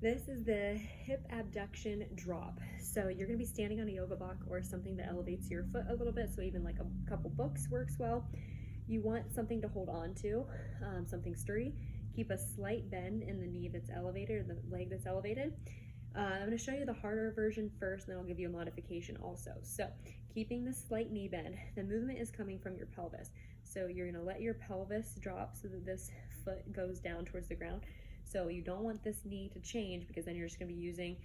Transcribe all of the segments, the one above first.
This is the hip abduction drop. So you're gonna be standing on a yoga block or something that elevates your foot a little bit, so even like a couple books works well. You want something to hold on to, something sturdy. Keep a slight bend in the knee that's elevated, or the leg that's elevated. I'm gonna show you the harder version first, and then I'll give you a modification also. So keeping the slight knee bend, the movement is coming from your pelvis. So you're gonna let your pelvis drop so that this foot goes down towards the ground. So you don't want this knee to change, because then you're just gonna be using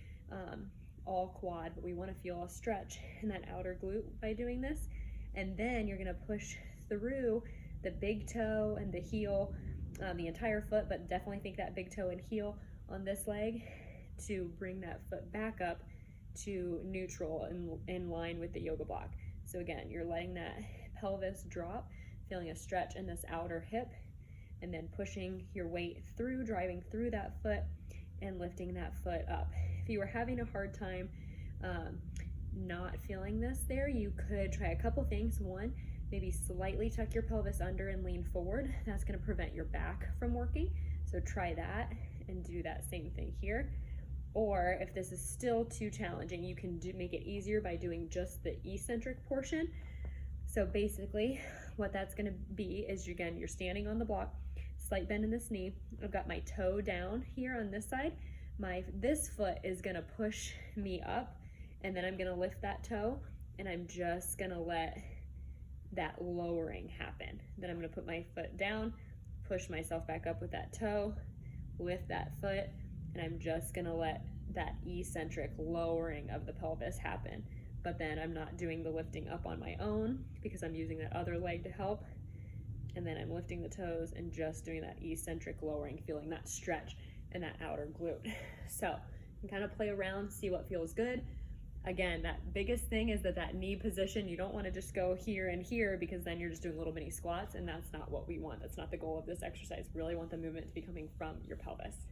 all quad, but we wanna feel a stretch in that outer glute by doing this. And then you're gonna push through the big toe and the heel, the entire foot, but definitely think that big toe and heel on this leg to bring that foot back up to neutral in line with the yoga block. So again, you're letting that pelvis drop, feeling a stretch in this outer hip, and then pushing your weight through, driving through that foot and lifting that foot up. If you were having a hard time not feeling this there, you could try a couple things. One, maybe slightly tuck your pelvis under and lean forward. That's gonna prevent your back from working. So try that and do that same thing here. Or if this is still too challenging, you can make it easier by doing just the eccentric portion. So basically what that's gonna be is, again, you're standing on the block, slight bend in this knee. I've got my toe down here on this side. This foot is gonna push me up, and then I'm gonna lift that toe, and I'm just gonna let that lowering happen. Then I'm gonna put my foot down, push myself back up with that toe, lift that foot, and I'm just gonna let that eccentric lowering of the pelvis happen. But then I'm not doing the lifting up on my own, because I'm using that other leg to help. And then I'm lifting the toes and just doing that eccentric lowering, feeling that stretch in that outer glute. So you can kind of play around, see what feels good. Again, that biggest thing is that knee position, you don't want to just go here and here, because then you're just doing little mini squats, and that's not what we want. That's not the goal of this exercise. We really want the movement to be coming from your pelvis.